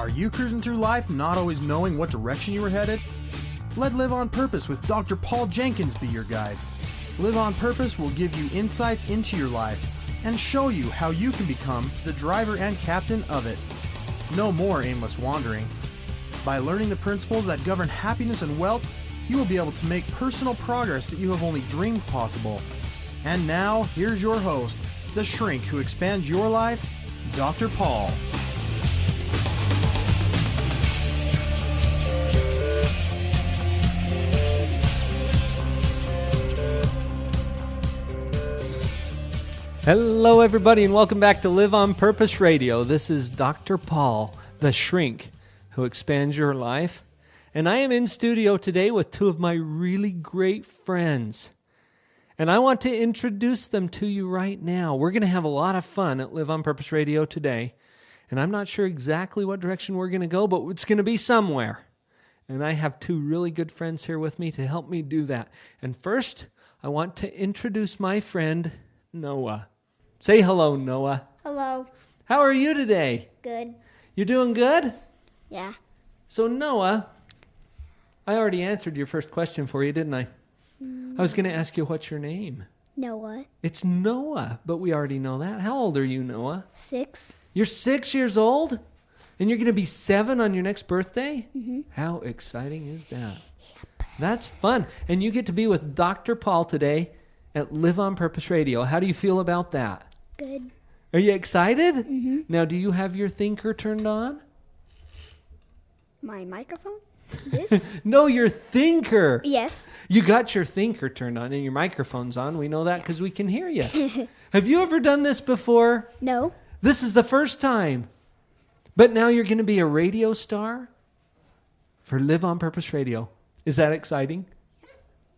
Are you cruising through life not always knowing what direction you were headed? Let Live on Purpose with Dr. Paul Jenkins be your guide. Live on Purpose will give you insights into your life and show you how you can become the driver and captain of it. No more aimless wandering. By learning the principles that govern happiness and wealth, you will be able to make personal progress that you have only dreamed possible. And now, here's your host, the shrink who expands your life, Dr. Paul. Hello, everybody, and welcome back to Live on Purpose Radio. This is Dr. Paul, the shrink who expands your life. And I am in studio today with two of my really great friends. And I want to introduce them to you right now. We're going to have a lot of fun at Live on Purpose Radio today. And I'm not sure exactly what direction we're going to go, but it's going to be somewhere. And I have two really good friends here with me to help me do that. And first, I want to introduce my friend, Noah. Say hello, Noah. Hello. How are you today? Good. You doing good? Yeah. So, Noah, I already answered your first question for you, didn't I? I was going to ask you, what's your name? Noah. It's Noah, but we already know that. How old are you, Noah? 6. You're 6 years old? And you're going to be 7 on your next birthday? Mm-hmm. How exciting is that? Yep. That's fun. And you get to be with Dr. Paul today at Live on Purpose Radio. How do you feel about that? Good. Are you excited? Mm-hmm. Now, do you have your thinker turned on? My microphone? This? No, your thinker. Yes. You got your thinker turned on and your microphone's on. We know that because we can hear you. Have you ever done this before? No. This is the first time. But now you're going to be a radio star for Live on Purpose Radio. Is that exciting?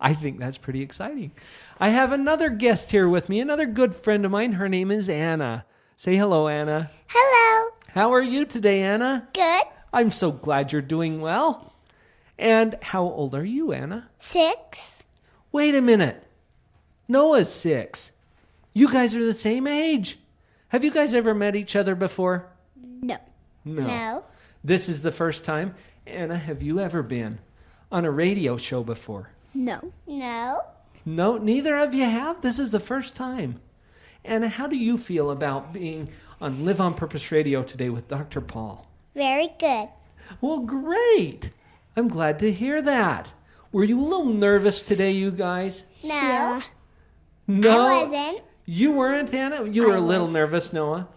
I think that's pretty exciting. I have another guest here with me, another good friend of mine. Her name is Anna. Say hello, Anna. Hello. How are you today, Anna? Good. I'm so glad you're doing well. And how old are you, Anna? 6. Wait a minute. Noah's 6. You guys are the same age. Have you guys ever met each other before? No. No. This is the first time. Anna, have you ever been on a radio show before? No. No. No, neither of you have? This is the first time. Anna, how do you feel about being on Live on Purpose Radio today with Dr. Paul? Very good. Well, great. I'm glad to hear that. Were you a little nervous today, you guys? No. Yeah. No. I wasn't. You weren't, Anna? You were a little nervous, Noah?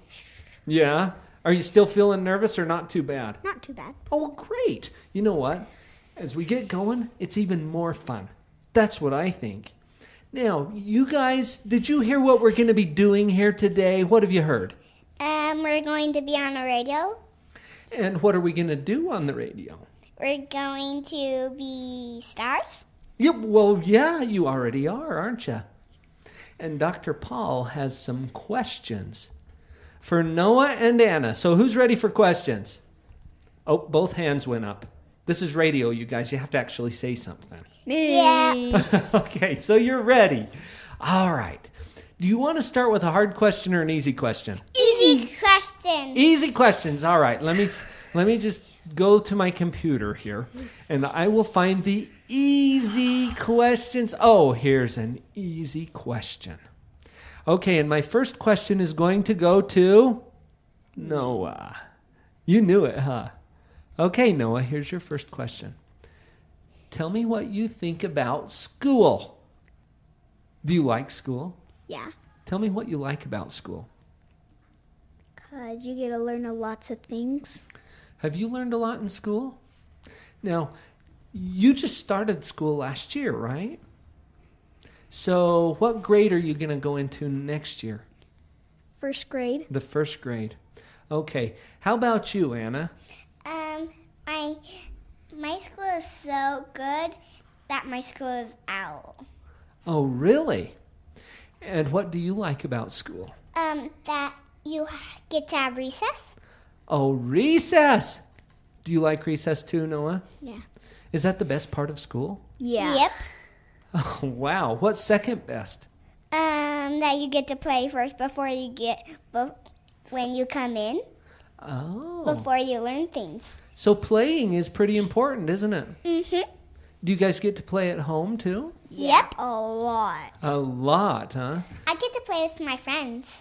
Yeah? Are you still feeling nervous or not too bad? Not too bad. Oh, great. You know what? As we get going, it's even more fun. That's what I think. Now, you guys, did you hear what we're going to be doing here today? What have you heard? We're going to be on the radio. And what are we going to do on the radio? We're going to be stars. Yep, well, yeah, you already are, aren't you? And Dr. Paul has some questions for Noah and Anna. So who's ready for questions? Oh, both hands went up. This is radio, you guys. You have to actually say something. Yeah. Okay, so you're ready. All right. Do you want to start with a hard question or an easy question? Easy question. Easy questions. All right. Let me just go to my computer here, and I will find the easy questions. Oh, here's an easy question. Okay, and my first question is going to go to Noah. You knew it, huh? Okay, Noah, here's your first question. Tell me what you think about school. Do you like school? Yeah. Tell me what you like about school. Because you get to learn lots of things. Have you learned a lot in school? Now, you just started school last year, right? So what grade are you going to go into next year? First grade. The first grade. Okay. How about you, Anna? My school is so good that my school is out. Oh, really? And what do you like about school? That you get to have recess. Oh, recess! Do you like recess too, Noah? Yeah. Is that the best part of school? Yeah. Yep. Oh, wow. What's second best? That you get to play first before you when you come in. Oh. before you learn things. So playing is pretty important, isn't it? Mm-hmm. Do you guys get to play at home too? Yep. A lot. A lot, huh? I get to play with my friends.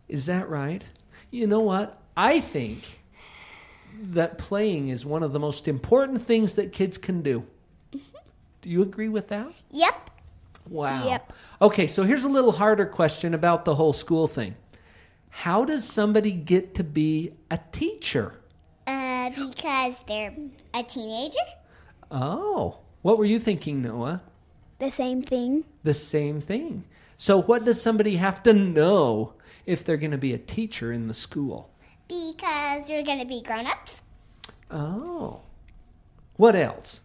Is that right? You know what? I think that playing is one of the most important things that kids can do. Do you agree with that? Yep. Wow. Yep. Okay, so here's a little harder question about the whole school thing. How does somebody get to be a teacher? Because they're a teenager. Oh, what were you thinking, Noah? The same thing. The same thing. So what does somebody have to know if they're going to be a teacher in the school? Because you're going to be grown-ups. Oh. What else?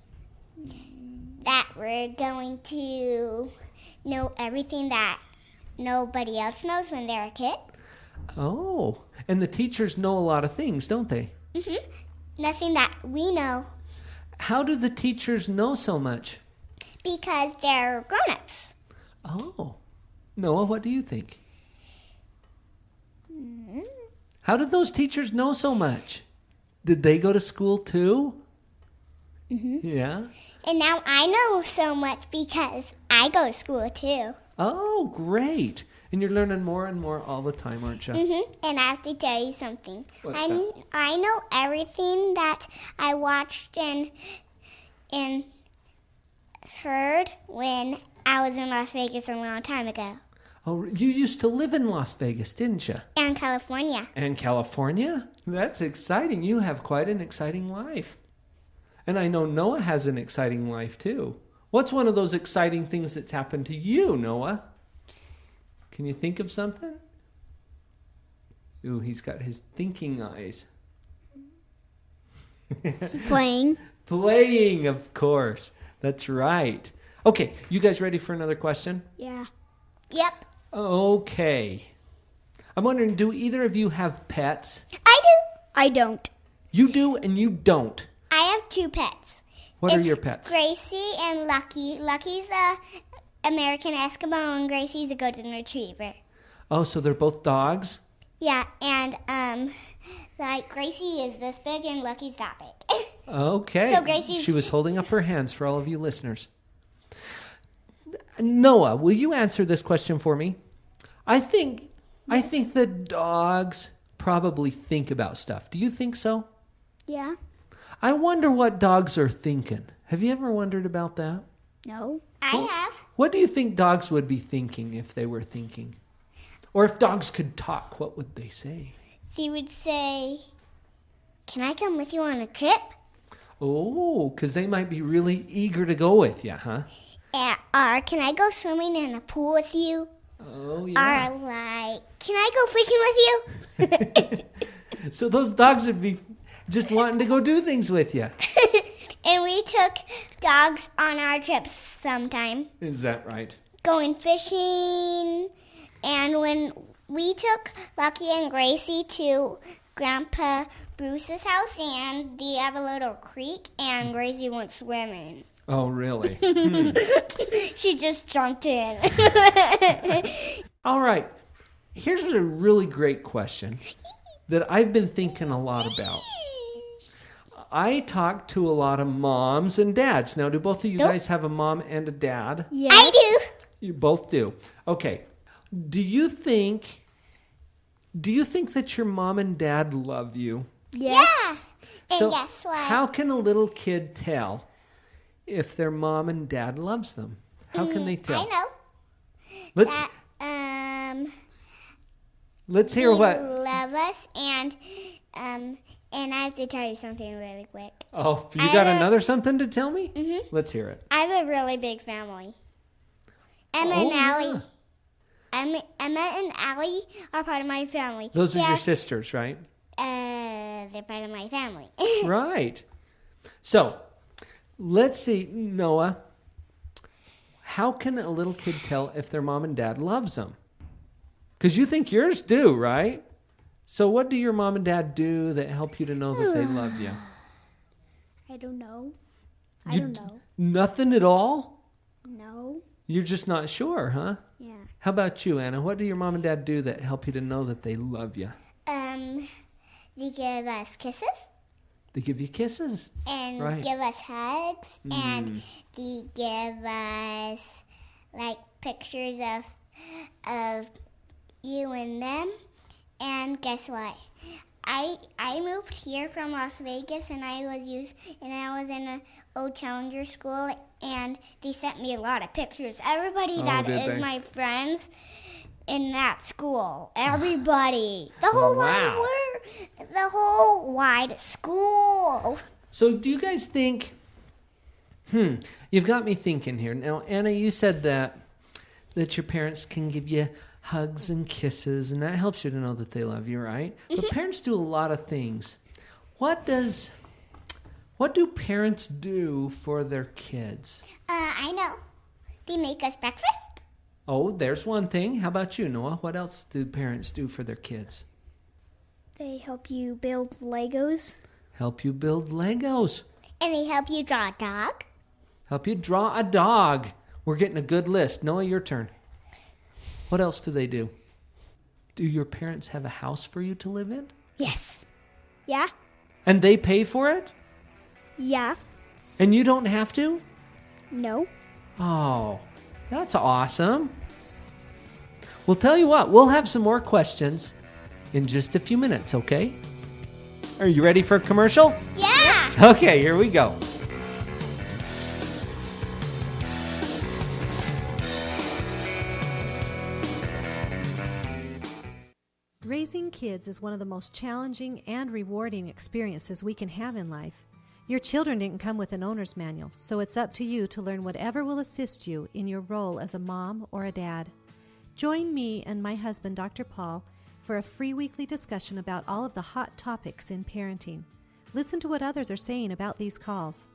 That we're going to know everything that nobody else knows when they're a kid. Oh, and the teachers know a lot of things, don't they? Mm-hmm. Nothing that we know. How do the teachers know so much? Because they're grown-ups. Oh. Noah, what do you think? How did those teachers know so much? Did they go to school too? Mm-hmm. Yeah? And now I know so much because I go to school too. Oh, great. And you're learning more and more all the time, aren't you? Mm-hmm. And I have to tell you something. What's that? I know everything that I watched and heard when I was in Las Vegas a long time ago. Oh, you used to live in Las Vegas, didn't you? And California. And California? That's exciting. You have quite an exciting life. And I know Noah has an exciting life too. What's one of those exciting things that's happened to you, Noah? Can you think of something? Ooh, he's got his thinking eyes. Playing. Playing, of course. That's right. Okay, you guys ready for another question? Yeah. Yep. Okay. I'm wondering, do either of you have pets? I do. I don't. You do and you don't. I have two pets. What are your pets? Gracie and Lucky. Lucky's a American Eskimo and Gracie's a golden retriever. Oh, so they're both dogs? Yeah, and like Gracie is this big and Lucky's that big. Okay. So Gracie's... She was holding up her hands for all of you listeners. Noah, will you answer this question for me? I think that dogs probably think about stuff. Do you think so? Yeah. I wonder what dogs are thinking. Have you ever wondered about that? No. I have. What do you think dogs would be thinking if they were thinking? Or if dogs could talk, what would they say? She would say, "Can I come with you on a trip?" Oh, because they might be really eager to go with you, huh? Or, "Can I go swimming in a pool with you?" Oh, yeah. Or like, "Can I go fishing with you?" So those dogs would be just wanting to go do things with you. And we took dogs on our trips sometime, Is that right? going fishing. And when we took Lucky and Gracie to Grandpa Bruce's house, and they have a little creek, and Gracie went swimming. Oh, really? She just jumped in. All right. Here's a really great question that I've been thinking a lot about. I talk to a lot of moms and dads. Now, do both of you Nope. guys have a mom and a dad? Yes. I do. You both do. Okay. Do you think that your mom and dad love you? Yes. And So guess what? how can a little kid tell if their mom and dad loves them? How can they tell? I know. Let's That, let's hear they what. love us, and I have to tell you something really quick. Oh, you I got have- another something to tell me? Mhm. Let's hear it. I have a really big family. Emma Oh, and Allie. yeah. Emma and Allie are part of my family. Those are They your sisters, right? They're part of my family. Right. So, let's see, Noah. How can a little kid tell if their mom and dad loves them? Because you think yours do, right? So what do your mom and dad do that help you to know that they love you? I don't know. I You don't d- know. Nothing at all? No. You're just not sure, huh? Yeah. How about you, Anna? What do your mom and dad do that help you to know that they love you? They give us kisses. They give you kisses. And Right. give us hugs. And they give us, like, pictures of you and them. And guess what? I moved here from Las Vegas, and I was in an old Challenger school, and they sent me a lot of pictures. Everybody that did is they? my friends in that school. Everybody. The whole Wow. the whole wide school. So do you guys think, you've got me thinking here. Now, Anna, you said that your parents can give you hugs and kisses, and that helps you to know that they love you, right? But parents do a lot of things. What do parents do for their kids? I know. They make us breakfast. Oh, there's one thing. How about you, Noah? What else do parents do for their kids? They help you build Legos. Help you build Legos. And they help you draw a dog. Help you draw a dog. We're getting a good list. Noah, your turn. What else do they do? Do your parents have a house for you to live in? Yes. Yeah? And they pay for it? Yeah. And you don't have to? No. Oh, that's awesome. Well, tell you what, we'll have some more questions in just a few minutes, okay? Are you ready for a commercial? Yeah. Okay, here we go. Raising kids is one of the most challenging and rewarding experiences we can have in life. Your children didn't come with an owner's manual, so it's up to you to learn whatever will assist you in your role as a mom or a dad. Join me and my husband, Dr. Paul, for a free weekly discussion about all of the hot topics in parenting. Listen to what others are saying about these calls.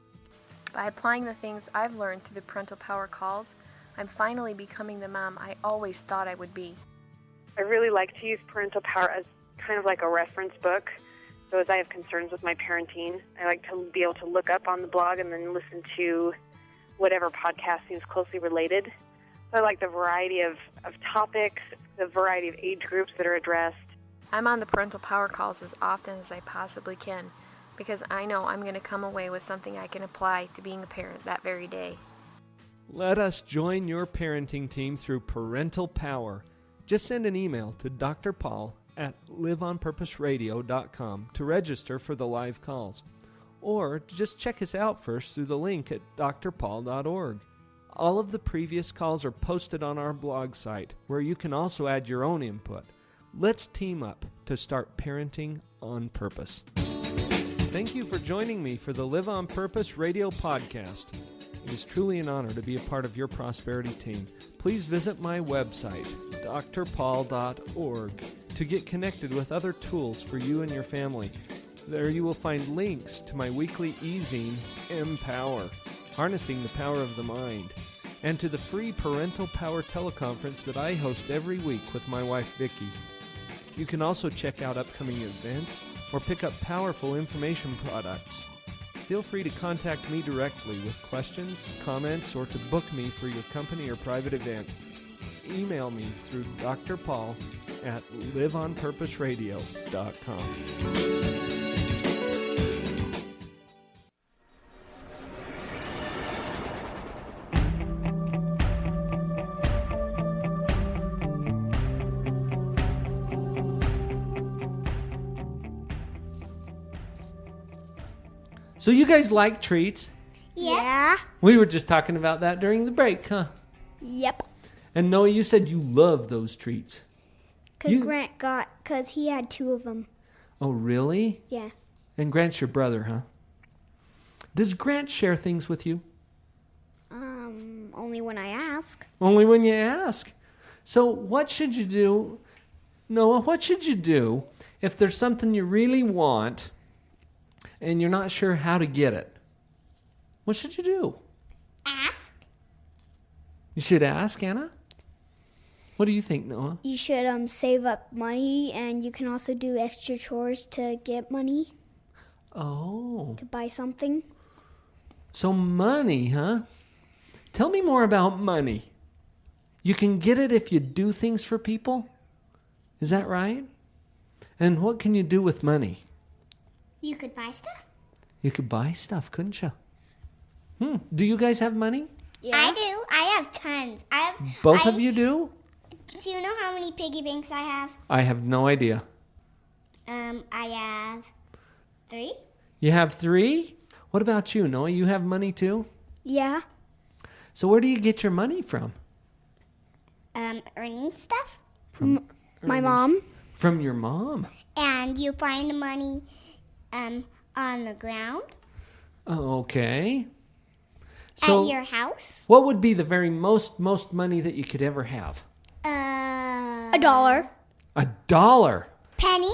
By applying the things I've learned through the Parental Power calls, I'm finally becoming the mom I always thought I would be. I really like to use Parental Power as kind of like a reference book. So as I have concerns with my parenting, I like to be able to look up on the blog and then listen to whatever podcast seems closely related. So I like the variety of topics, the variety of age groups that are addressed. I'm on the Parental Power calls as often as I possibly can because I know I'm going to come away with something I can apply to being a parent that very day. Let us join your parenting team through Parental Power. Just send an email to Dr. Paul at liveonpurposeradio.com to register for the live calls. Or just check us out first through the link at drpaul.org. All of the previous calls are posted on our blog site, where you can also add your own input. Let's team up to start parenting on purpose. Thank you for joining me for the Live on Purpose radio podcast. It is truly an honor to be a part of your prosperity team. Please visit my website, drpaul.org, to get connected with other tools for you and your family. There you will find links to my weekly e-zine, Empower, Harnessing the Power of the Mind, and to the free Parental Power teleconference that I host every week with my wife, Vicki. You can also check out upcoming events or pick up powerful information products. Feel free to contact me directly with questions, comments, or to book me for your company or private event. Email me through drpaul at liveonpurposeradio.com. So you guys like treats? Yeah. We were just talking about that during the break, huh? Yep. And Noah, you said you love those treats. Because You- Grant because he had 2 of them. Oh, really? Yeah. And Grant's your brother, huh? Does Grant share things with you? Only when I ask. Only when you ask. So what should you do, Noah, what should you do if there's something you really want and you're not sure how to get it? What should you do? Ask. You should ask, Anna? What do you think, Noah? You should save up money, and you can also do extra chores to get money Oh, to buy something. so money, huh? Tell me more about money. You can get it if you do things for people? Is that right? And what can you do with money? You could buy stuff. You could buy stuff, couldn't you? Do you guys have money? Yeah. I do. I have tons. Both of you do? Do you know how many piggy banks I have? I have no idea. I have 3. You have 3? What about you, Noah? You have money too? Yeah. So where do you get your money from? Earning stuff. My mom. From your mom? And you find the money on the ground Okay. So at your house. what would be the very most money that you could ever have? $1. $1. Pennies.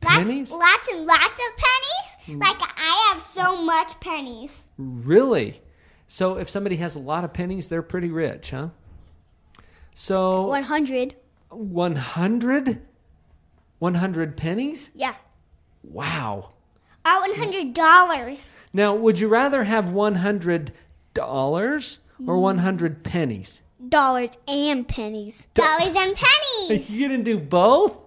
Pennies? Lots and lots of pennies. Like I have so much pennies. Really? So if somebody has a lot of pennies, they're pretty rich, huh? So 100. 100? 100 pennies? Yeah. Wow. $100. Now, would you rather have $100 or 100 pennies? Dollars and pennies. Dollars and Are pennies. you going to do both?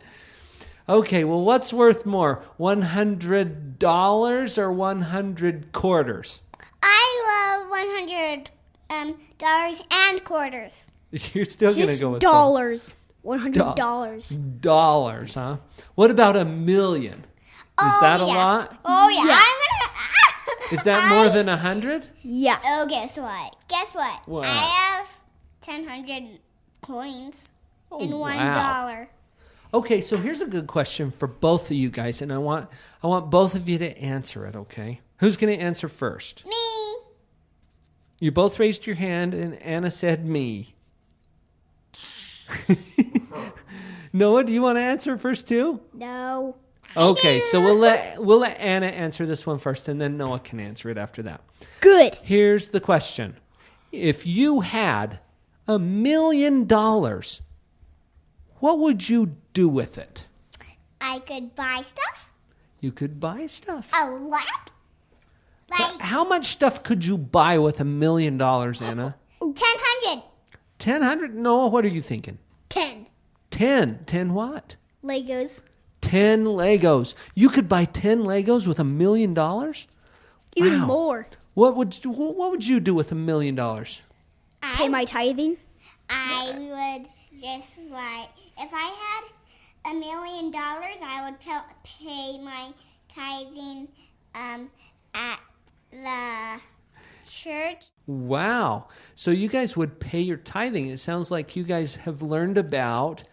Okay, well, what's worth more, $100 or 100 quarters? I love $100 and quarters. You're still going to Just go with dollars. $100. dollars, huh? What about $1 million? Is that a lot? Oh yeah. Yeah. I'm gonna. Is that more than 100? Yeah. Oh, guess what? What? I have 1,000 coins in $1. Wow. Okay, so here's a good question for both of you guys, and I want both of you to answer it, okay? Who's going to answer first? Me. You both raised your hand, and Anna said me. Noah, do you want to answer first too? No. Okay, so we'll let Anna answer this one first, and then Noah can answer it after that. Good. Here's the question. If you had $1 million, what would you do with it? I could buy stuff. You could buy stuff. A lot. Like How much stuff could you buy with $1 million, Anna? 1,000. 1,000? Noah, what are you thinking? 10. 10. 10 what? Legos. 10 Legos. You could buy 10 Legos with $1 million? Even Wow. more. What would you do with $1 million? Pay my tithing. I would just like if I had $1 million, I would pay my tithing at the church. Wow. So you guys would pay your tithing. It sounds like you guys have learned about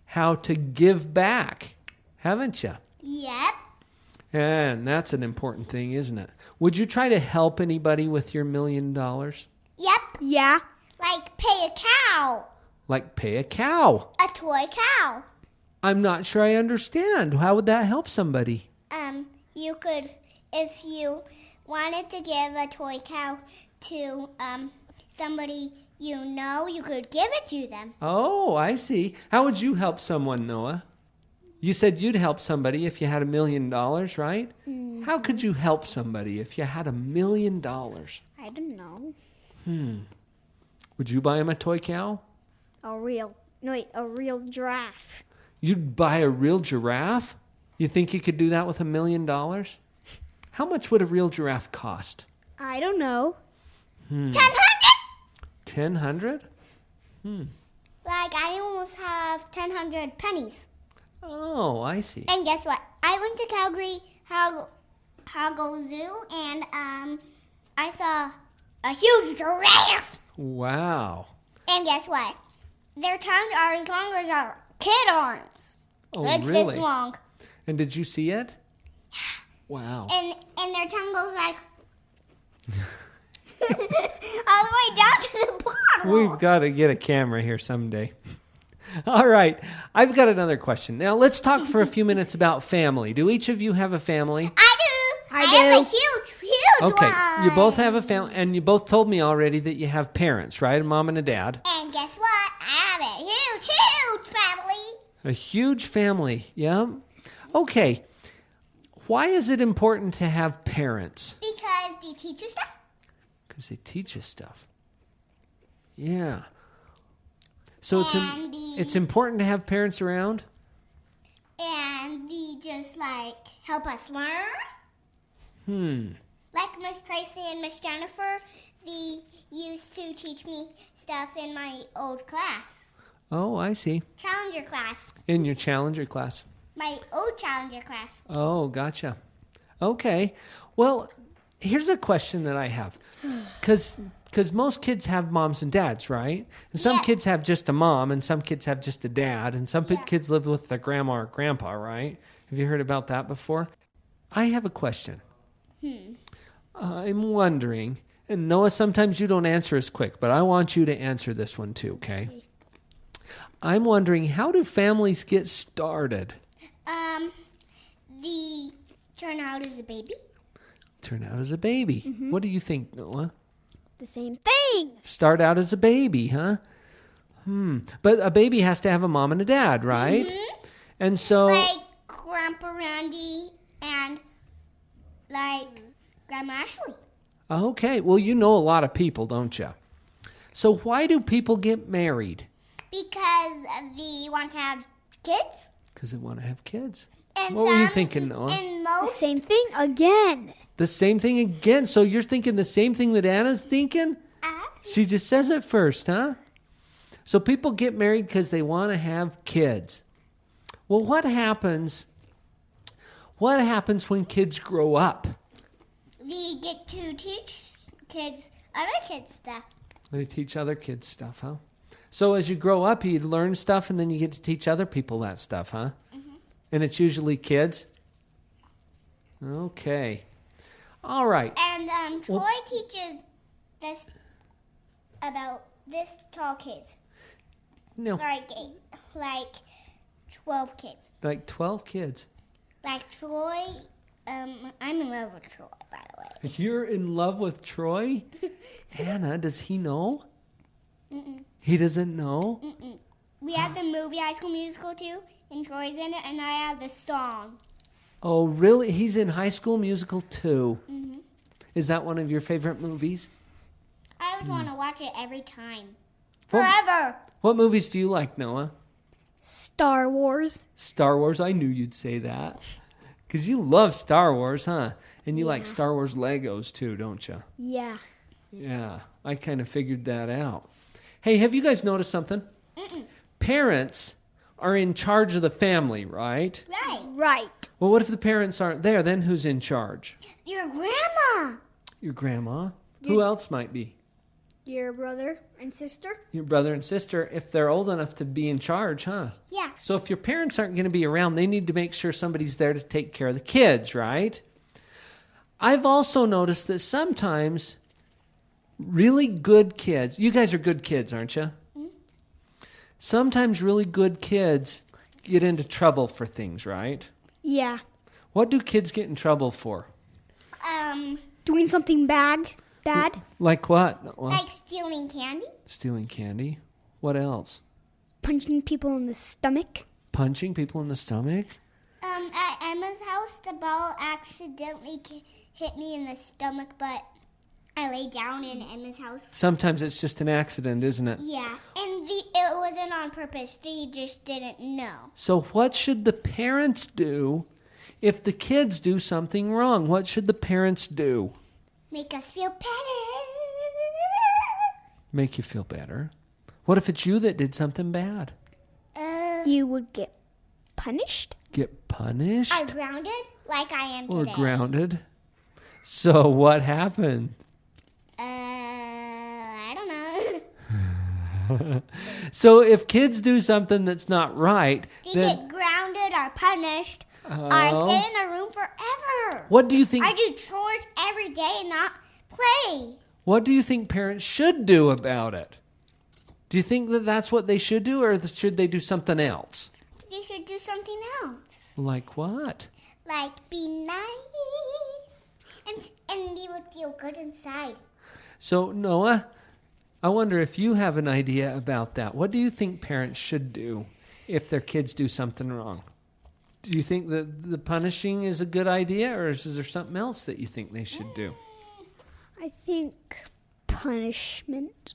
how to give back, haven't you? Yep. And that's an important thing, isn't it? Would you try to help anybody with your $1 million? Yep. Yeah. Like pay a cow. Like pay a cow. A toy cow. I'm not sure I understand. How would that help somebody? You could, if you wanted to give a toy cow to somebody you know, you could give it to them. Oh, I see. How would you help someone, Noah? You said you'd help somebody if you had $1 million, right? How could you help somebody if you had $1 million? I don't know. Would you buy him a toy cow? A real giraffe. You'd buy a real giraffe? You think you could do that with $1 million? How much would a real giraffe cost? I don't know. 1,000. 1,000? Like I almost have 1,000 pennies. Oh, I see. And guess what? I went to Calgary Hoggle Zoo and I saw a huge giraffe. Wow. And guess what? Their tongues are as long as our kid arms. Oh, Like really? this long. And did you see it? Wow. And their tongue goes like all the way down to the bottom. We've got to get a camera here someday. All right. I've got another question. Now, let's talk for a few minutes about family. Do each of you have a family? I do. I have a do. huge Okay. one. You both have a family, and you both told me already that you have parents, right? A mom and a dad. And guess what? I have a huge family. A huge family. Yeah. Okay. Why is it important to have parents? Because they teach you stuff. Because they teach us stuff. Yeah. So it's important to have parents around? And they just like help us learn. Like Miss Tracy and Miss Jennifer, they used to teach me stuff in my old class. Oh, I see. Challenger class. In your Challenger class. My old Challenger class. Oh, gotcha. Okay. Well, here's a question that I have. Because most kids have moms and dads, right? And some kids have just a mom, and some kids have just a dad, and some kids live with their grandma or grandpa, right? Have you heard about that before? I have a question. I'm wondering, and Noah, sometimes you don't answer as quick, but I want you to answer this one too, okay? I'm wondering, how do families get started? The turn out as a baby. Turn out as a baby. What do you think, Noah? The same thing. Start out as a baby, huh? But a baby has to have a mom and a dad, right? And so... Like Grandpa Randy and like Grandma Ashley. Okay, well, you know a lot of people, don't you? So why do people get married? Because they want to have kids. Because they want to have kids. And What were you thinking, Noah? And The most, same thing again. The same thing again. So you're thinking the same thing that Anna's thinking? She just says it first, huh? So people get married because they want to have kids. Well, what happens when kids grow up? they get to teach other kids stuff. They teach other kids stuff, huh? So as you grow up, you learn stuff, and then you get to teach other people that stuff, huh? And it's usually kids? Okay. All right. And Troy teaches this about this tall kids. No, Like 12 kids. like 12 kids. Like Troy, I'm in love with Troy, by the way. You're in love with Troy? Anna, does he know? He doesn't know? We have the movie High School Musical too, and Troy's in it, and I have the song. Oh, really? He's in High School Musical 2. Is that one of your favorite movies? I would want to watch it every time. What- Forever. What movies do you like, Noah? Star Wars. Star Wars. I knew you'd say that. Because you love Star Wars, huh? And you like Star Wars Legos too, don't you? Yeah. Yeah, I kind of figured that out. Hey, have you guys noticed something? Parents are in charge of the family, right? Right. Well, what if the parents aren't there? Then who's in charge? Your grandma. Your grandma? Who else might be? Your brother and sister. Your brother and sister, if they're old enough to be in charge, huh? Yeah. So if your parents aren't going to be around, they need to make sure somebody's there to take care of the kids, right? I've also noticed that sometimes really good kids, you guys are good kids, aren't you? Sometimes really good kids get into trouble for things, right? Yeah. What do kids get in trouble for? Doing something bad. Like what? Well, Like stealing candy. stealing candy. What else? Punching people in the stomach. Punching people in the stomach? At Emma's house, the ball accidentally hit me in the stomach, but I lay down in Emma's house. Sometimes it's just an accident, isn't it? Yeah, and it wasn't on purpose. They just didn't know. So what should the parents do if the kids do something wrong? What should the parents do? Make us feel better. Make you feel better. What if it's you that did something bad? You would get punished. Get punished? Are grounded like I am Or today. grounded? So what happened? I don't know. So if kids do something that's not right, They then get grounded or punished or stay in a room forever. what do you think? I do chores every day and not play. What do you think parents should do about it? Do you think that that's what they should do, or should they do something else? They should do something else. Like what? Like be nice. And they would feel good inside. So, Noah, I wonder if you have an idea about that. What do you think parents should do if their kids do something wrong? Do you think that the punishing is a good idea, or is there something else that you think they should do? I think punishment.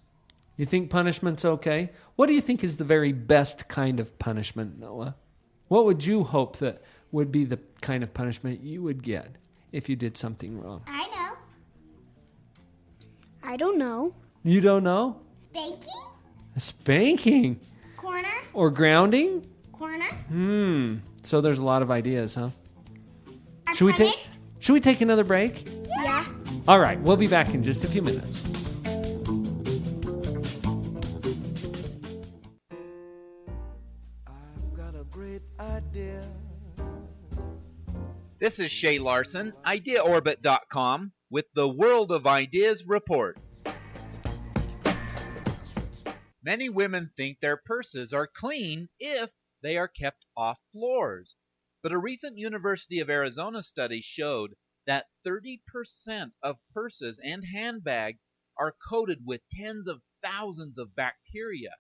You think punishment's okay? What do you think is the very best kind of punishment, Noah? What would you hope that would be the kind of punishment you would get if you did something wrong? I know. I don't know. You don't know? Spanking? Spanking. Corner? Or grounding? Corner? So there's a lot of ideas, huh? Or Should punished? we take another break? Yeah. All right, we'll be back in just a few minutes. I've got a great idea. This is Shay Larson, IdeaOrbit.com, with the World of Ideas report. Many women think their purses are clean if they are kept off floors. But a recent University of Arizona study showed that 30% of purses and handbags are coated with tens of thousands of bacteria.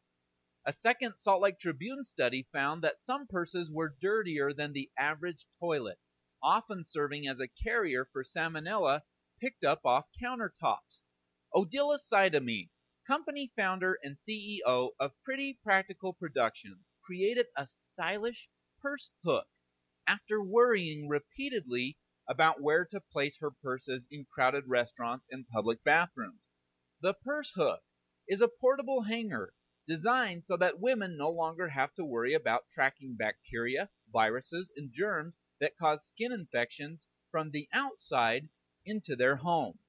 A second Salt Lake Tribune study found that some purses were dirtier than the average toilet, often serving as a carrier for salmonella picked up off countertops. Odila Saidamine, company founder and CEO of Pretty Practical Productions, created a stylish purse hook after worrying repeatedly about where to place her purses in crowded restaurants and public bathrooms. The purse hook is a portable hanger designed so that women no longer have to worry about tracking bacteria, viruses, and germs that cause skin infections from the outside into their home.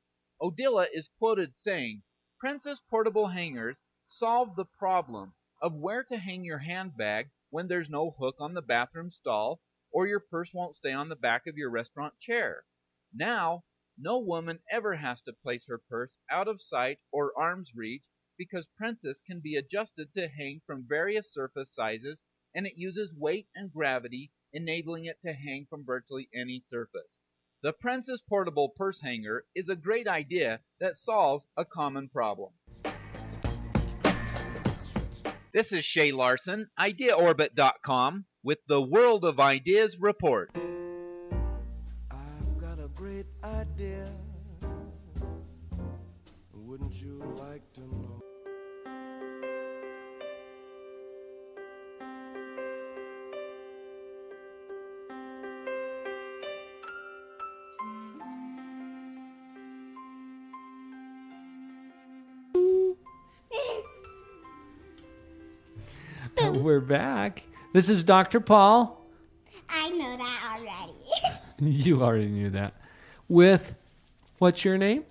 Odila is quoted saying, "Princess portable hangers solve the problem of where to hang your handbag when there's no hook on the bathroom stall or your purse won't stay on the back of your restaurant chair. Now, no woman ever has to place her purse out of sight or arm's reach because Princess can be adjusted to hang from various surface sizes, and it uses weight and gravity, enabling it to hang from virtually any surface. The Princess Portable Purse Hanger is a great idea that solves a common problem." This is Shay Larson, IdeaOrbit.com, with the World of Ideas report. I've got a great idea. Wouldn't you like to know? We're back. This is Dr. Paul. I know that already. You already knew that. With, what's your name?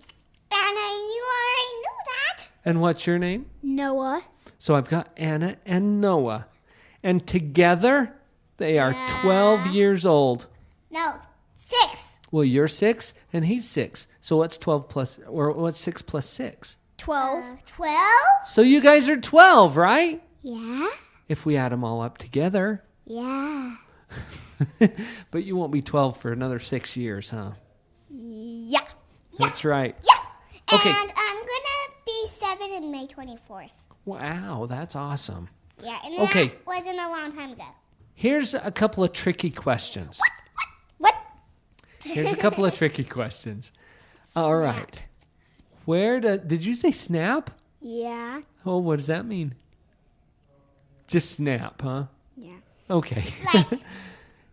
Anna, you already knew that. And what's your name? Noah. So I've got Anna and Noah. And together, they are 12 years old. No, 6. Well, you're 6 and he's 6. So what's 12 plus, or what's 6 plus 6? 12. 12? So you guys are 12, right? Yeah. If we add them all up together. Yeah. But you won't be 12 for another 6 years, huh? Yeah. That's right. Yeah. Okay. And I'm going to be 7 in May 24th. Wow, that's awesome. Yeah, and Okay. that wasn't a long time ago. Here's a couple of tricky questions. What? Here's a couple of tricky questions. All right. Did you say snap? Yeah. Oh, what does that mean? Just snap, huh? Yeah. Okay. Like,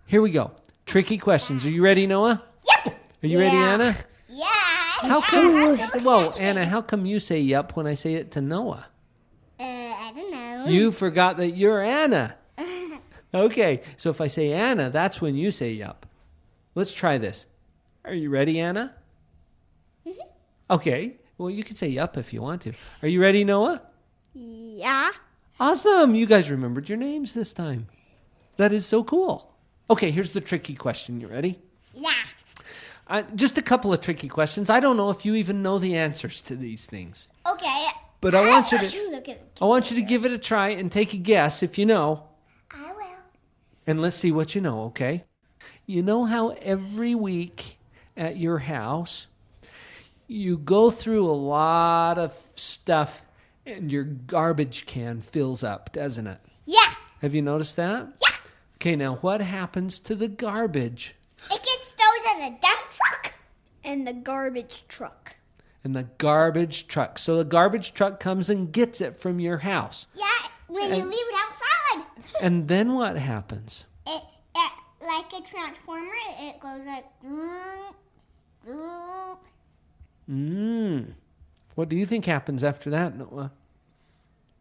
Here we go. Tricky questions. Are you ready, Noah? yep. Are you ready, Yeah. Anna? Yeah. How come? I'm so Whoa, excited. Anna, how come you say yup when I say it to Noah? I don't know. You forgot that you're Anna. Okay, so if I say Anna, that's when you say yup. Let's try this. Are you ready, Anna? Okay. Well, you can say yup if you want to. Are you ready, Noah? Yeah. Awesome. You guys remembered your names this time. That is so cool. Okay, here's the tricky question. You ready? Yeah. Just a couple of tricky questions. I don't know if you even know the answers to these things. Okay. But I want you to Look at I want you to give it a try and take a guess if you know. I will. And let's see what you know, okay? You know how every week at your house you go through a lot of stuff and your garbage can fills up, doesn't it? Yeah. Have you noticed that? Yeah. Okay, now what happens to the garbage? It gets thrown in the dump truck. And the garbage truck. And the garbage truck. So the garbage truck comes and gets it from your house. Yeah, when you leave it outside. And then what happens? It like a transformer, it goes like, What do you think happens after that, Noah?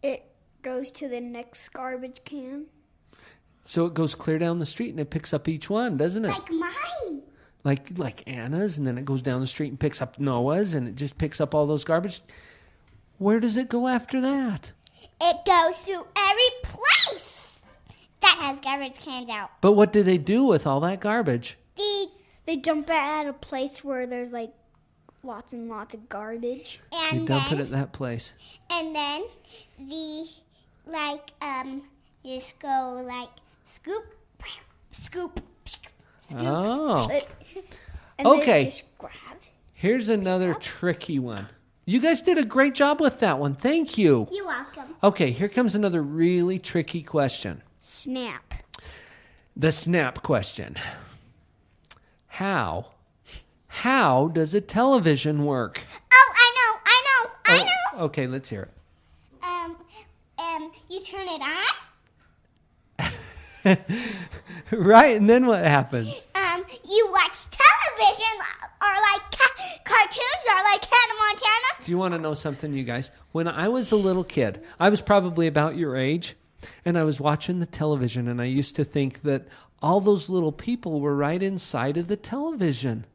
It goes to the next garbage can. So it goes clear down the street and it picks up each one, doesn't it? Like mine. Like Anna's, and then it goes down the street and picks up Noah's, and it just picks up all those garbage. Where does it go after that? It goes to every place that has garbage cans out. But what do they do with all that garbage? They dump it at a place where there's like lots and lots of garbage. They dump it at that place. And then you just go like scoop, scoop. Oh. And Okay. They just grab. Here's another tricky one. You guys did a great job with that one. Thank you. You're welcome. Okay, here comes another really tricky question. Snap. The snap question. How does a television work? Oh, I know. Okay, let's hear it. You turn it on. Right, and then what happens? You watch television or like cartoons or like Hannah Montana. Do you want to know something, you guys? When I was a little kid, I was probably about your age, and I was watching the television, and I used to think that all those little people were right inside of the television.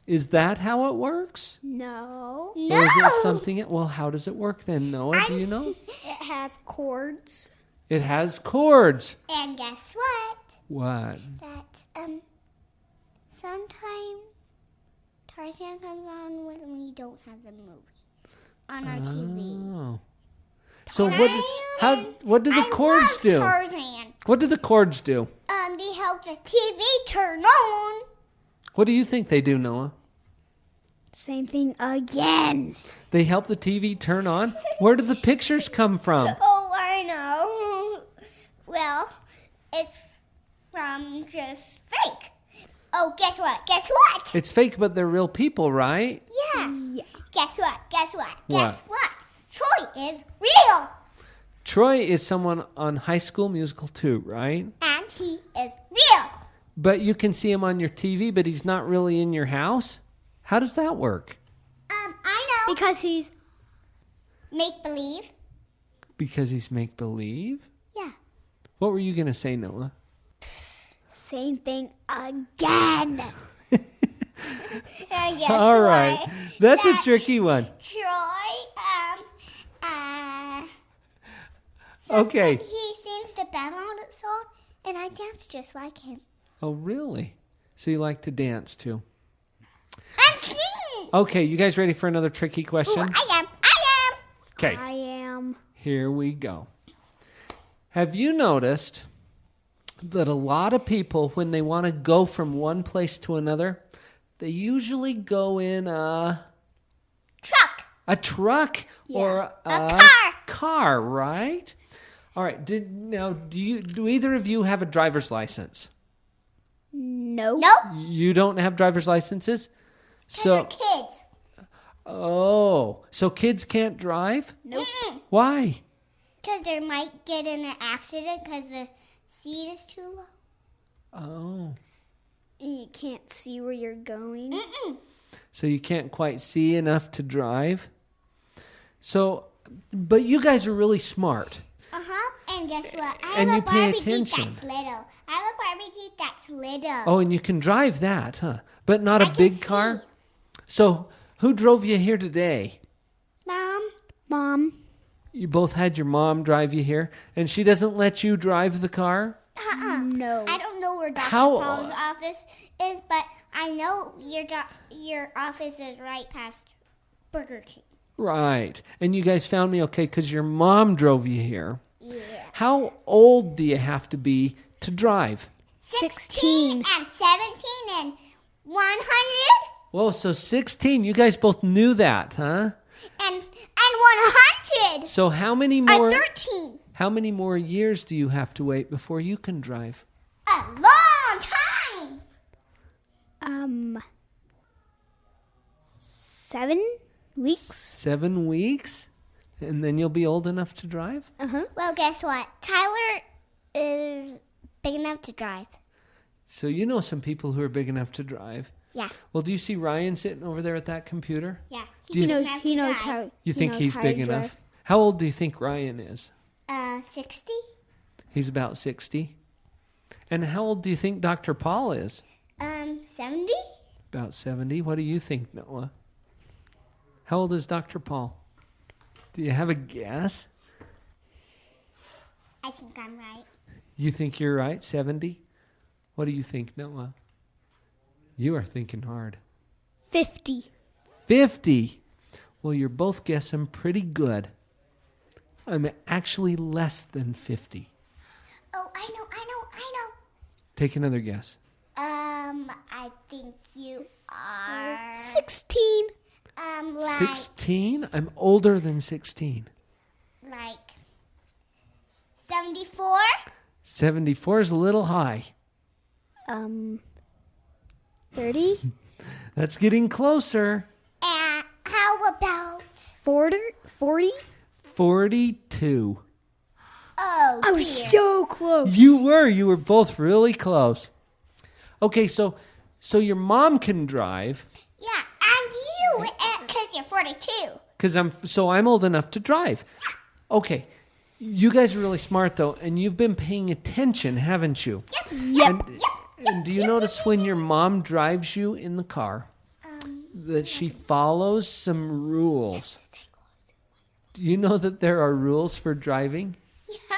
Is that how it works? No. Or is it something? Well, how does it work then, Noah? Do you know? It has cords. It has cords. And guess what? What? That sometimes Tarzan comes on when we don't have the movie on our TV. Oh. So And what do the cords love do? Tarzan. What do the cords do? They help the TV turn on. What do you think they do, Noah? Same thing again. They help the TV turn on? Where do the pictures come from? Oh, I know. Well, it's from just fake. Oh, guess what? It's fake, but they're real people, right? Yeah. Guess what? What? Troy is real. Troy is someone on High School Musical 2, right? And he is real. But you can see him on your TV, but he's not really in your house? How does that work? I know. Because he's Make believe. Because he's make-believe? Yeah. What were you going to say, Noah? same thing again. And guess All right. what? That's a That tricky one. Troy, Okay. he sings the Battle on It song, and I dance just like him. Oh, really? So you like to dance, too? And sing! Okay, you guys ready for another tricky question? Ooh, I am. Okay. I am. Here we go. Have you noticed that a lot of people, when they want to go from one place to another, they usually go in a truck or a car, right? All right. Do either of you have a driver's license? Nope. You don't have driver's licenses? They're kids. Oh, so kids can't drive? Nope. Why? Because they might get in an accident because the seat is too low. Oh. And you can't see where you're going. So you can't quite see enough to drive? So, but you guys are really smart. And guess what? I And have you a pay Barbie attention. Jeep that's little. I have a Barbie Jeep that's little. Oh, and you can drive that, huh? But not a I can big see. car? So, who drove you here today? Mom. You both had your mom drive you here, and she doesn't let you drive the car? No. I don't know where Dr. How- Paul's office is, but I know your office is right past Burger King. Right. And you guys found me okay because your mom drove you here. Yeah. How old do you have to be to drive? 16 and 17 and 100 Whoa, so 16. You guys both knew that, huh? and 100 So how many or more 13. how many more years do you have to wait before you can drive? A long time. 7 weeks. 7 weeks? And then you'll be old enough to drive? Well, guess what? Tyler is big enough to drive. So you know some people who are big enough to drive. Yeah. Well, do you see Ryan sitting over there at that computer? Yeah. Do you- He knows how. You think knows he's how big to enough? drive. How old do you think Ryan is? 60. He's about 60. And how old do you think Dr. Paul is? 70. About 70. What do you think, Noah? How old is Dr. Paul? Do you have a guess? I think I'm right. You think you're right, 70? What do you think, Noah? You are thinking hard. 50. 50. Well, you're both guessing pretty good. I'm actually less than 50. Oh, I know. Take another guess. I think you are 16. 16? I'm older than 16. like 74. 74 is a little high. 30. That's getting closer. And how about 40. 42. oh I was so close. You were both really close. Okay, so your mom can drive Yeah, and you, because you're 42. because I'm old enough to drive. Okay, you guys are really smart though, and you've been paying attention, haven't you? Yep. And do you notice when your mom drives you in the car that she follows some rules? Do you know that there are rules for driving? Yeah.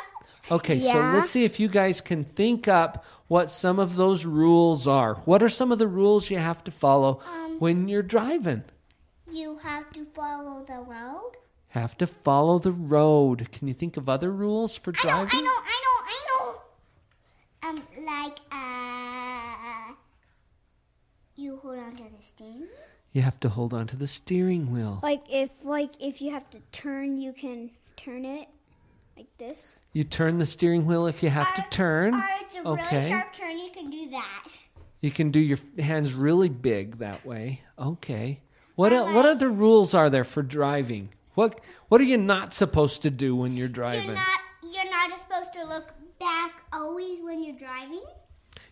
Okay, so Yeah. let's see if you guys can think up what some of those rules are. What are some of the rules you have to follow when you're driving? You have to follow the road. Have to follow the road. Can you think of other rules for driving? I know. You hold on to the steering. You have to hold on to the steering wheel. Like if you have to turn, you can turn it like this. You turn the steering wheel if you have to turn. Or it's a really Okay. sharp turn, you can do that. You can do your hands really big that way. Okay. What other rules are there for driving? What are you not supposed to do when you're driving? You're not supposed to look back always when you're driving.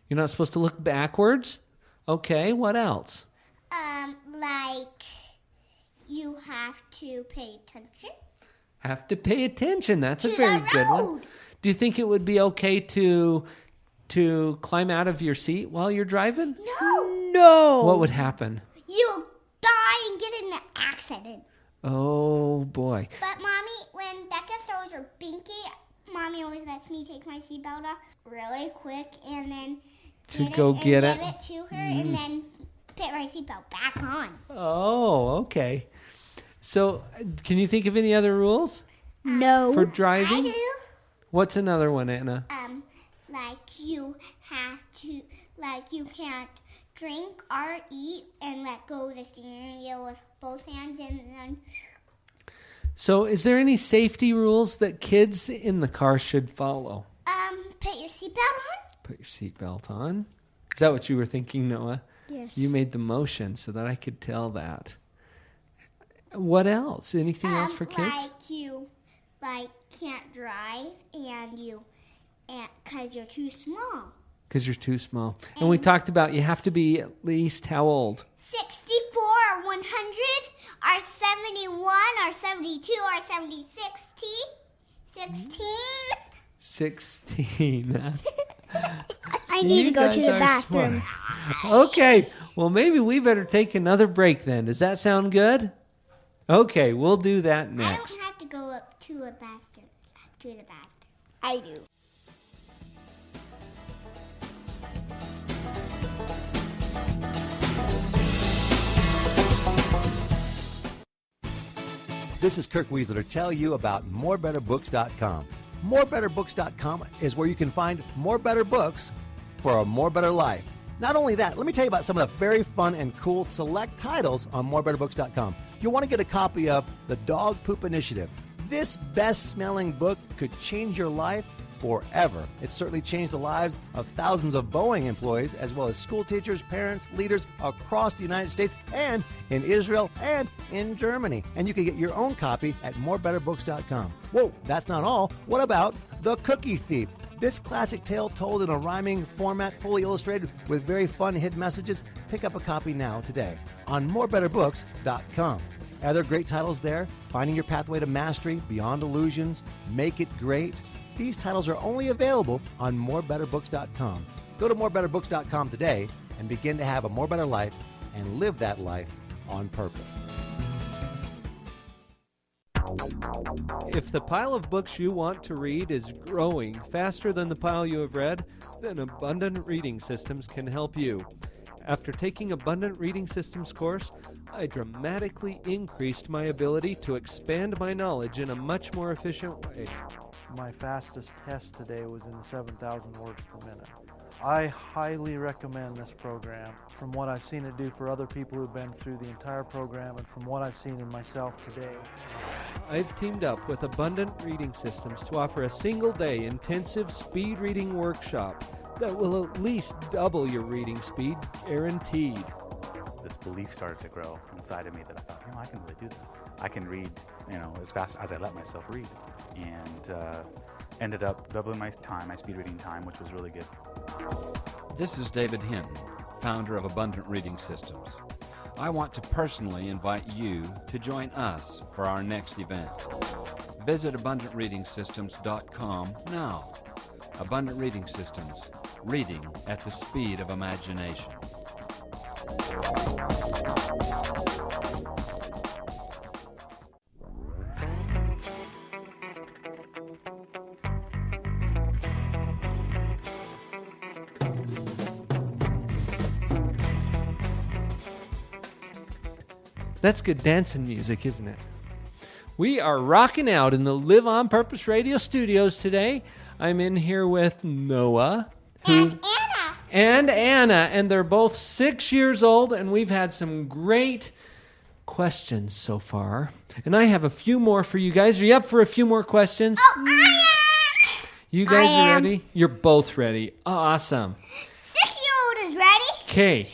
You're not supposed to look backwards? Okay, what else? Like you have to pay attention. Have to pay attention. That's a To very the good one. road. Do you think it would be okay to climb out of your seat while you're driving? No. What would happen? You'll die and get in an accident. Oh boy. But Mommy, when Becca throws her binky, Mommy always lets me take my seatbelt off really quick and then To get go it get and it? give it to her and then put my seatbelt back on. Oh, okay. So, can you think of any other rules No. for I driving? do. What's another one, Anna? Like you have to, like you can't drink or eat and let go of the steering wheel with both hands and then. So, is there any safety rules that kids in the car should follow? Put your seatbelt on. Put your seatbelt on. Is that what you were thinking, Noah? Yes. You made the motion so that I could tell that. What else? Anything else for kids? Like you, can't drive and because you're too small. Because you're too small. And we talked about you have to be at least how old? 64 or 100 or 71 or 72 or 16. 16. I need You to go to guys the are bathroom. smart. Okay. Well, maybe we better take another break then. Does that sound good? Okay, we'll do that I next. don't have to go up to the bathroom. I do. This is Kirk Weasler to tell you about morebetterbooks.com. Morebetterbooks.com is where you can find more better books for a more better life. Not only that, let me tell you about some of the very fun and cool select titles on morebetterbooks.com. You'll want to get a copy of The Dog Poop Initiative. This best-smelling book could change your life forever. It's certainly changed the lives of thousands of Boeing employees, as well as school teachers, parents, leaders across the United States and in Israel and in Germany. And you can get your own copy at morebetterbooks.com. Whoa, that's not all. What about The Cookie Thief? This classic tale told in a rhyming format, fully illustrated with very fun hidden messages. Pick up a copy now today on morebetterbooks.com. Other great titles there: Finding Your Pathway to Mastery, Beyond Illusions, Make It Great. These titles are only available on morebetterbooks.com. Go to morebetterbooks.com today and begin to have a more better life and live that life on purpose. If the pile of books you want to read is growing faster than the pile you have read, then Abundant Reading Systems can help you. After taking Abundant Reading Systems course, I dramatically increased my ability to expand my knowledge in a much more efficient way. My fastest test today was in 7,000 words per minute. I highly recommend this program from what I've seen it do for other people who've been through the entire program and from what I've seen in myself today. I've teamed up with Abundant Reading Systems to offer a single-day intensive speed reading workshop that will at least double your reading speed, guaranteed. This belief started to grow inside of me that I thought, I can really do this. I can read, as fast as I let myself read. And ended up doubling my speed reading time, which was really good. This is David Hinton, founder of Abundant Reading Systems. I want to personally invite you to join us for our next event. Visit AbundantReadingSystems.com now. Abundant Reading Systems, reading at the speed of imagination. That's good dancing music, isn't it? We are rocking out in the Live on Purpose Radio studios today. I'm in here with Noah. And Anna. And they're both 6 years old, and we've had some great questions so far. And I have a few more for you guys. Are you up for a few more questions? Oh, I am! You guys are ready? You're both ready. Awesome. 6-year-old is ready. Okay.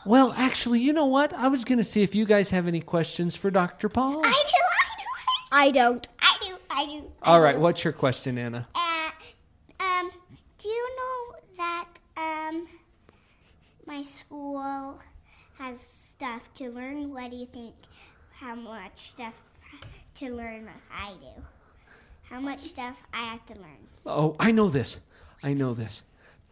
Well, actually, you know what? I was going to see if you guys have any questions for Dr. Paul. I don't. I do. All right, what's your question, Anna? Do you know that my school has stuff to learn? What do you think? How much stuff to learn I do? How much stuff I have to learn? Oh, I know this.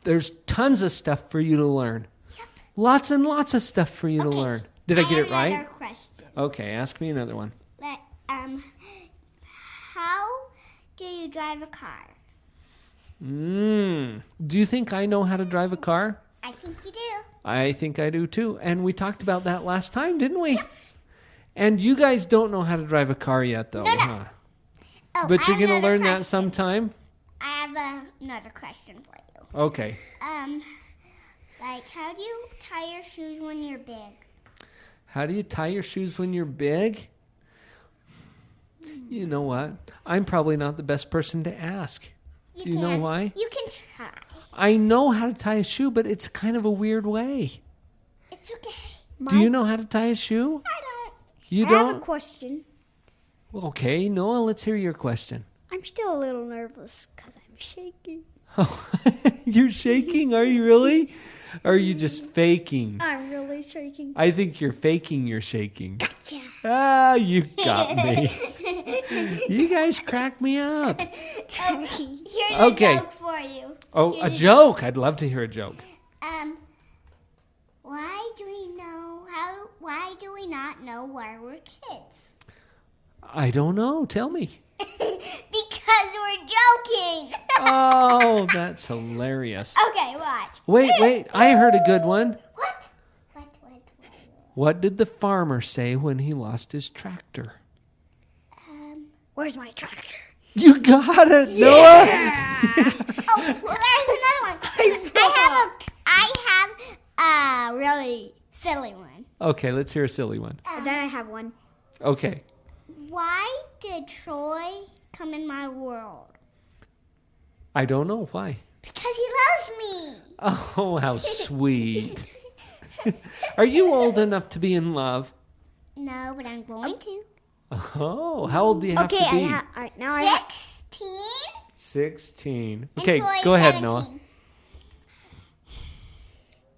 There's tons of stuff for you to learn. Yep. Lots and lots of stuff for you to learn. Did I get it right? Another question. Okay, ask me another one. How do you drive a car? Do you think I know how to drive a car? I think you do. I think I do too. And we talked about that last time, didn't we? Yep. And you guys don't know how to drive a car yet, though, huh? Oh, but you're going to learn that sometime? I have another question for you. Okay. How do you tie your shoes when you're big? How do you tie your shoes when you're big? You know what? I'm probably not the best person to ask. Do you know why? You can try. I know how to tie a shoe, but it's kind of a weird way. It's okay. Do you know how to tie a shoe? I don't. You don't? I have a question. Okay, Noah, let's hear your question. I'm still a little nervous because I'm shaking. Oh, you're shaking? Are you really? Or are you just faking? I'm really shaking. I think you're faking you're shaking. Gotcha. Ah, you got me. You guys crack me up. Here's a joke for you. Oh, a joke. I'd love to hear a joke. Why do we not know why we're kids? I don't know. Tell me. Because we're joking. Oh, that's hilarious. Okay, watch. Wait. I heard a good one. What? What did the farmer say when he lost his tractor? Where's my tractor? You got it, Yeah! Noah. Well, there's another one. I have a really silly one. Okay, let's hear a silly one. Then I have one. Okay. Why did Troy come in my world? I don't know why. Because he loves me. Oh, how sweet. Are you old enough to be in love? No, but I'm going to. Oh, how old do you have to be? Now 16? 16. And Okay, Troy, go ahead, 17. Noah.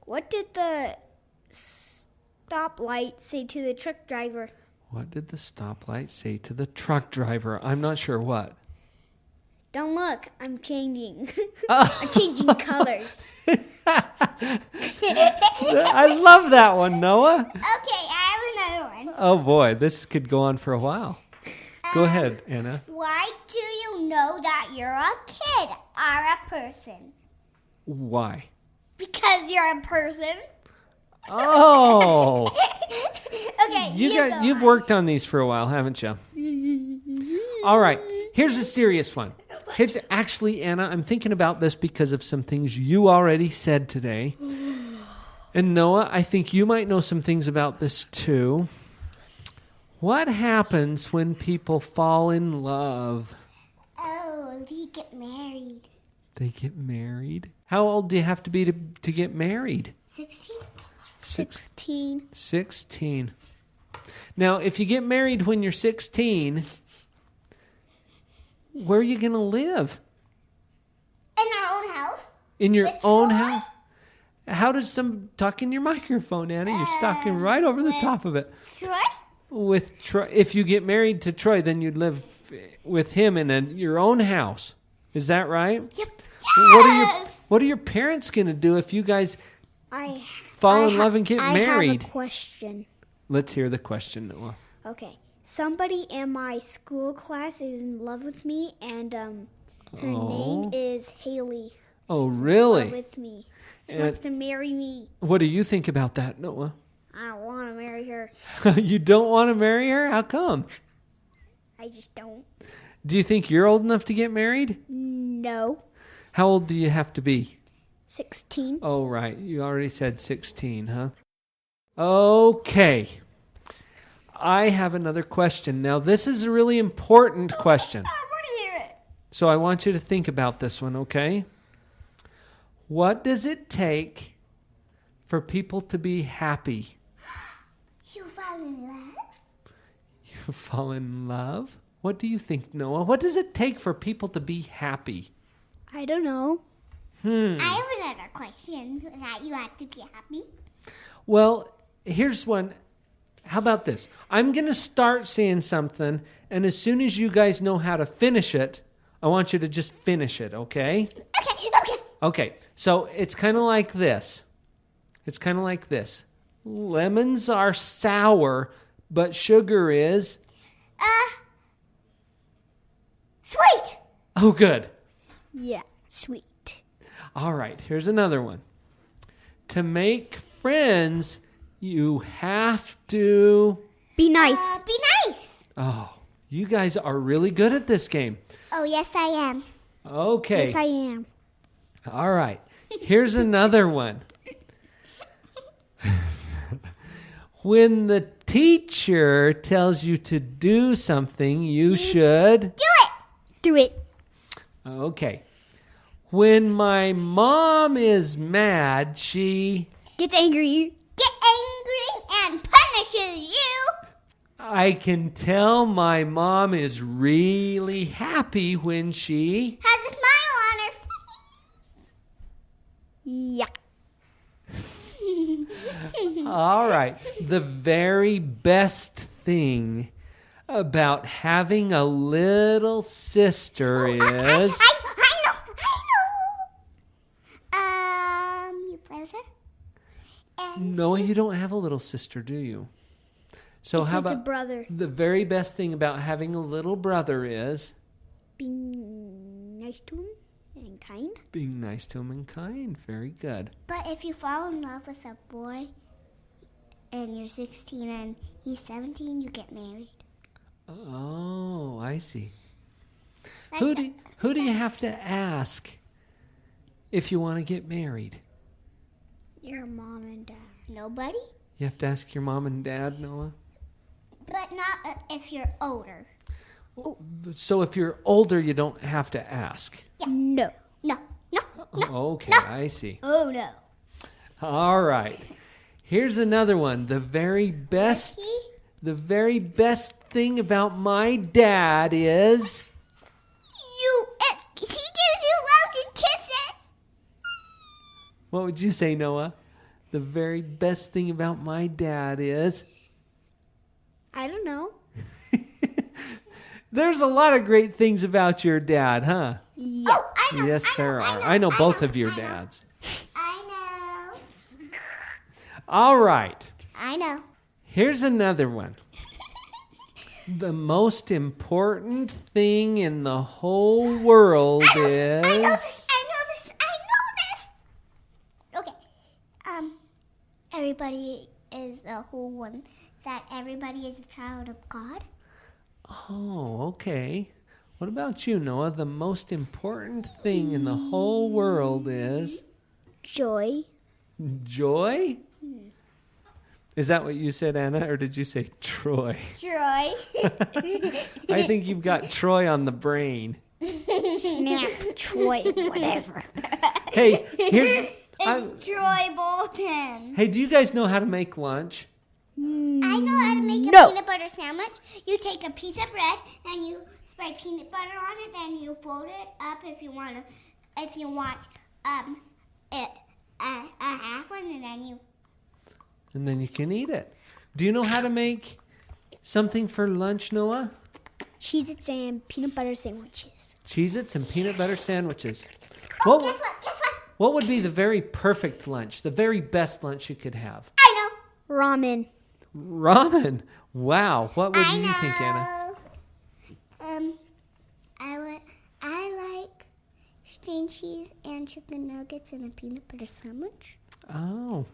What did the stoplight say to the truck driver? What did the stoplight say to the truck driver? I'm not sure what. Don't look, I'm changing. I'm changing colors. I love that one, Noah. Okay, I have another one. Oh boy, this could go on for a while. Go ahead, Anna. Why do you know that you're a kid or a person? Why? Because you're a person. Oh. Okay, You've worked on these for a while, haven't you? All right. Here's a serious one. Actually, Anna, I'm thinking about this because of some things you already said today. And Noah, I think you might know some things about this too. What happens when people fall in love? Oh, they get married. They get married? How old do you have to be to get married? 16? 16. Now, if you get married when you're 16, where are you going to live? In our own house. In your own house? How does talk in your microphone, Anna? You're talking right over the top of it. Troy? With Troy, if you get married to Troy, then you'd live with him in your own house. Is that right? Yep. Yes! What are your parents going to do if you guys fall in love and get married? I have a question. Let's hear the question, Noah. Okay. Somebody in my school class is in love with me, and her name is Haley. Oh, really? She's in love with me. She wants to marry me. What do you think about that, Noah? I don't want to marry her. You don't want to marry her? How come? I just don't. Do you think you're old enough to get married? No. How old do you have to be? 16. Oh, right. You already said 16, huh? Okay. I have another question. Now, this is a really important question. I want to hear it. So I want you to think about this one, okay? What does it take for people to be happy? You fall in love? You fall in love? What do you think, Noah? What does it take for people to be happy? I don't know. I have another question that you have to be happy. Well, here's one. How about this? I'm going to start saying something, and as soon as you guys know how to finish it, I want you to just finish it, okay? Okay, so it's kind of like this. Lemons are sour, but sugar is... Sweet! Oh, good. Yeah, sweet. All right, here's another one. To make friends, you have to... Be nice. Be nice. Oh, you guys are really good at this game. Oh, yes, I am. Okay. Yes, I am. All right. Here's another one. When the teacher tells you to do something, you should... Do it. Okay. When my mom is mad, she... Gets angry. Get angry and punishes you. I can tell my mom is really happy when she... Has a smile on her face. Yeah. All right. The very best thing about having a little sister is... I know. Your brother? No, you don't have a little sister, do you? So It's how just a about brother. the very best thing about having a little brother is... Being nice to him and kind. Being nice to him and kind. Very good. But if you fall in love with a boy and you're 16 and he's 17, you get married. Oh, I see. Who do you have to ask if you want to get married? Your mom and dad. Nobody? You have to ask your mom and dad, Noah? But not if you're older. So if you're older, you don't have to ask? Yeah. No. Okay, I see. Oh, no. All right. Here's another one. The very best thing about my dad is... He What would you say, Noah? The very best thing about my dad is... I don't know. There's a lot of great things about your dad, huh? Yeah. Oh, I know. Yes, there are. I know both of your dads. I know. All right. I know. Here's another one. The most important thing in the whole world is... I know this. Okay. Everybody is a whole one. That everybody is a child of God. Oh, okay. What about you, Noah? The most important thing in the whole world is... Joy. Joy? Is that what you said, Anna, or did you say Troy? Troy. I think you've got Troy on the brain. Snap, Troy, whatever. Hey, here's... It's Troy Bolton. Hey, do you guys know how to make lunch? I know how to make a No. peanut butter sandwich. You take a piece of bread, and you spread peanut butter on it, then you fold it up if you want it a half one, And then you can eat it. Do you know how to make something for lunch, Noah? Cheez-Its and peanut butter sandwiches. Cheez-Its and peanut butter sandwiches. Oh, guess what? What would be the very perfect lunch, the very best lunch you could have? I know. Ramen. Ramen. Wow. What would you think, Anna? I like string cheese and chicken nuggets and a peanut butter sandwich. Oh.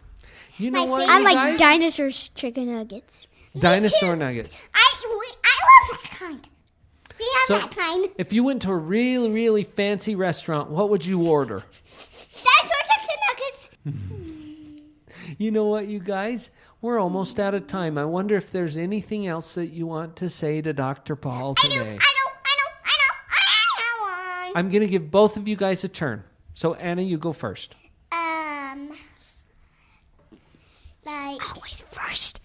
You know what, I you like guys? dinosaurs chicken nuggets. Dinosaur nuggets. I love that kind. We have that kind. If you went to a really, really fancy restaurant, what would you order? Dinosaur chicken nuggets. You know what, you guys? We're almost out of time. I wonder if there's anything else that you want to say to Dr. Paul today. I know. I have one. I'm going to give both of you guys a turn. So, Anna, you go first. Like always first.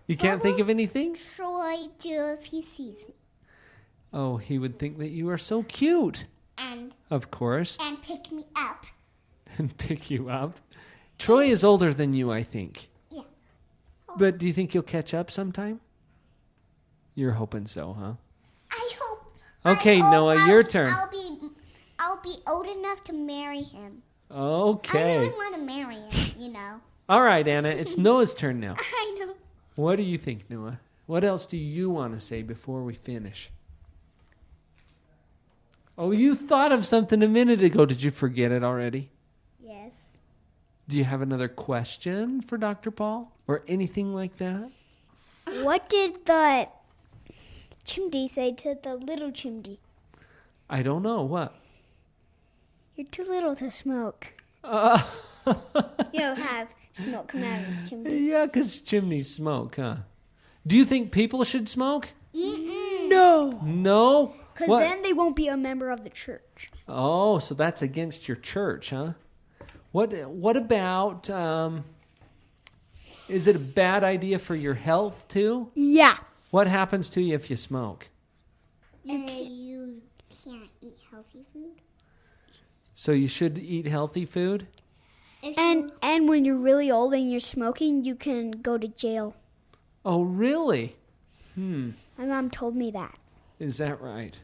You can't think of anything? Troy do if he sees me. Oh, he would think that you are so cute. And Of course. and pick me up. And pick you up. Troy is older than you, I think. Yeah. But do you think you'll catch up sometime? You're hoping so, huh? I hope. Okay, Noah, your turn. I'll be old enough to marry him. Okay. I really want to marry him, you know. All right, Anna, it's Noah's turn now. I know. What do you think, Noah? What else do you want to say before we finish? Oh, you thought of something a minute ago. Did you forget it already? Yes. Do you have another question for Dr. Paul? Or anything like that? What did the chimney say to the little chimney? I don't know. What? You're too little to smoke. You don't have smoke come out of his chimney. Yeah, because chimneys smoke, huh? Do you think people should smoke? No. No? Because What? then they won't be a member of the church. Oh, so that's against your church, huh? What about, is it a bad idea for your health, too? Yeah. What happens to you if you smoke? You can't eat healthy food. So you should eat healthy food? And when you're really old and you're smoking, you can go to jail. Oh, really? My mom told me that. Is that right?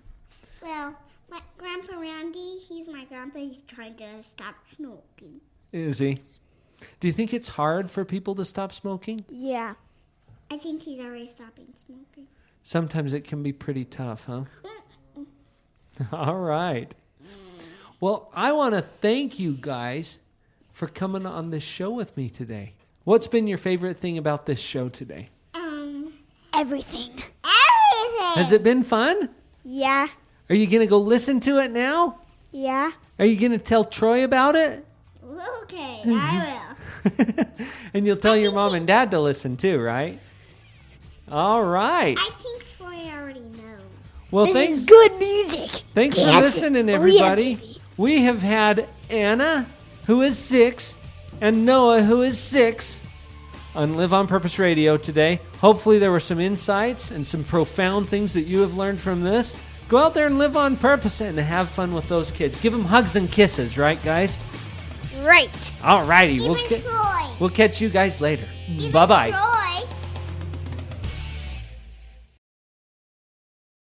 Well, my Grandpa Randy, he's my grandpa. He's trying to stop smoking. Is he? Do you think it's hard for people to stop smoking? Yeah. I think he's already stopping smoking. Sometimes it can be pretty tough, huh? All right. Well, I want to thank you guys for coming on this show with me today. What's been your favorite thing about this show today? Everything. Everything. Has it been fun? Yeah. Are you going to go listen to it now? Yeah. Are you going to tell Troy about it? Okay, I will. And you'll tell your mom and dad to listen too, right? All right. I think Troy already knows. Well, This thanks. is good music. Thanks for Yes. listening, Oh, yeah, everybody. baby. We have had Anna, who is 6, and Noah, who is 6, on Live on Purpose Radio today. Hopefully there were some insights and some profound things that you have learned from this. Go out there and live on purpose and have fun with those kids. Give them hugs and kisses, right, guys? Right. All righty. Even Troy. We'll catch you guys later. Even Bye-bye. Troy.